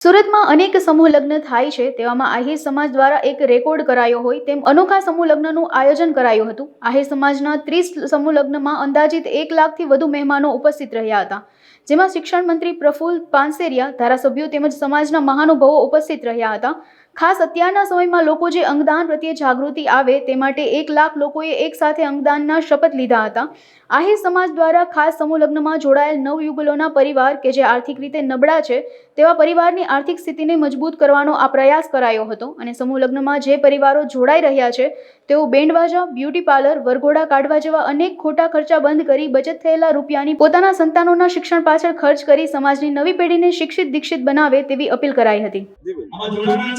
સુરતમાં અનેક સમૂહ લગ્ન થાય છે તેવામાં આહિર સમાજ દ્વારા એક રેકોર્ડ કરાયો હોય તેમ અનોખા સમૂહ લગ્નનું આયોજન કરાયું હતું। આહિર સમાજના 30 સમૂહ લગ્નમાં અંદાજિત 1 લાખથી વધુ મહેમાનો ઉપસ્થિત રહ્યા હતા, જેમાં શિક્ષણ મંત્રી પ્રફુલ્લ પાનસેરિયા, ધારાસભ્યો તેમજ સમાજના મહાનુભાવો ઉપસ્થિત રહ્યા હતા। ખાસ અત્યારના સમયમાં લોકો જે અંગદાન પ્રત્યે જાગૃતિ આવે તે માટે 1 લાખ લોકોએ એક સાથે અંગદાનના શપથ લીધા હતા। આહિર સમાજ દ્વારા ખાસ સમૂહ લગ્નમાં જોડાયેલ નવયુગલોના પરિવાર કે જે આર્થિક રીતે નબળા છે તેવા પરિવારની આર્થિક સ્થિતિને મજબૂત કરવાનો આ પ્રયાસ કરાયો હતો અને સમૂહ લગ્નમાં જે પરિવારો જોડાઈ રહ્યા છે તેઓ બેન્ડવાજા, બ્યુટી પાર્લર, વરઘોડા કાઢવા જેવા અનેક ખોટા ખર્ચા બંધ કરી બચત થયેલા રૂપિયાની પોતાના સંતાનોના શિક્ષણ પાછળ ખર્ચ કરી સમાજની નવી પેઢીને શિક્ષિત દીક્ષિત બનાવે તેવી અપીલ કરાઈ હતી।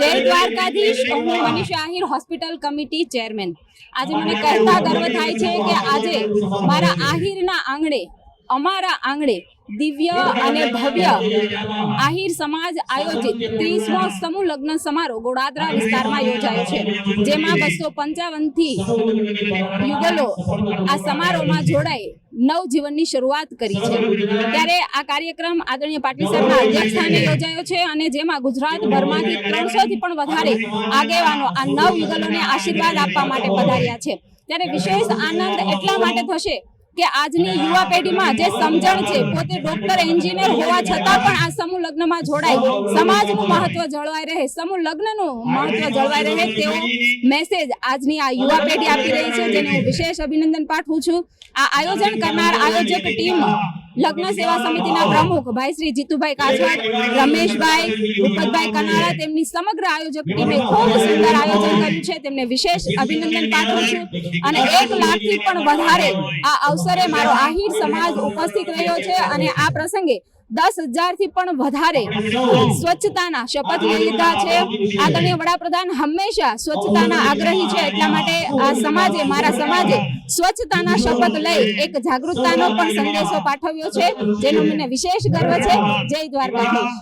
જય દ્વારકાધીશ। હું Manisha Ahir, hospital committee chairman. આજે મને કહેતા ગર્વ થાય છે કે આજે મારા આહિરના આંગણે, અમારા આંગણે દિવ્ય અને ભવ્ય આહિર સમાજ આયોજિત 30મો સમૂહ લગ્ન સમારોહ ગોડાદરા વિસ્તારમાં યોજાયો છે, જેમાં 255 થી યુગલો આ સમારોહમાં જોડાઈ નવજીવનની શરૂઆત કરી છે। ત્યારે આ કાર્યક્રમ આદરણીય પાટીલ સાહેબના અધ્યક્ષસ્થાને યોજાયો છે અને જેમાં ગુજરાતભરમાંથી 300 થી પણ વધારે આગેવાનો આ નવયુગલોને આશીર્વાદ આપવા માટે પધાર્યા છે। ત્યારે વિશેષ આનંદ એટલા માટે થશે કે આજની યુવા પેઢીમાં જે સમજણ છે, પોતે ડોક્ટર, એન્જિનિયર હોવા છતાં પણ આ સમૂહ લગ્નમાં જોડાય, સમાજનું મહત્વ જળવાઈ રહે, સમૂહ લગ્નનું મહત્વ જળવાઈ રહે તેવો મેસેજ આજની આ યુવા પેઢી આપી રહી છે, જેને હું વિશેષ અભિનંદન પાઠવું છું। આ આયોજન કરનાર આયોજક ટીમ લગ્ન સેવા સમિતિના પ્રમુખ ભાઈ શ્રી જીતુભાઈ કાછડ, રમેશભાઈ, ભૂપતભાઈ કનારા, તેમની સમગ્ર આયોજક ટીમે ખૂબ સુંદર આયોજન કર્યું છે, તેમને વિશેષ અભિનંદન પાઠવું છું। અને 1 લાખથી પણ વધારે આ અવસરે મારો આહિર સમાજ ઉપસ્થિત રહ્યો છે અને આ પ્રસંગે 10,000 થી પણ વધારે સ્વચ્છતાના શપથ લઈ લીધા છે। આદરણીય વડાપ્રધાન હંમેશા સ્વચ્છતાના આગ્રહી છે, એટલા માટે આ સમાજે, મારા સમાજે સ્વચ્છતાના શપથ લઈ એક જાગૃતતાનો પણ સંદેશો પાઠવ્યો છે, જેનો મને વિશેષ ગર્વ છે। જય દ્વારકાધીશ।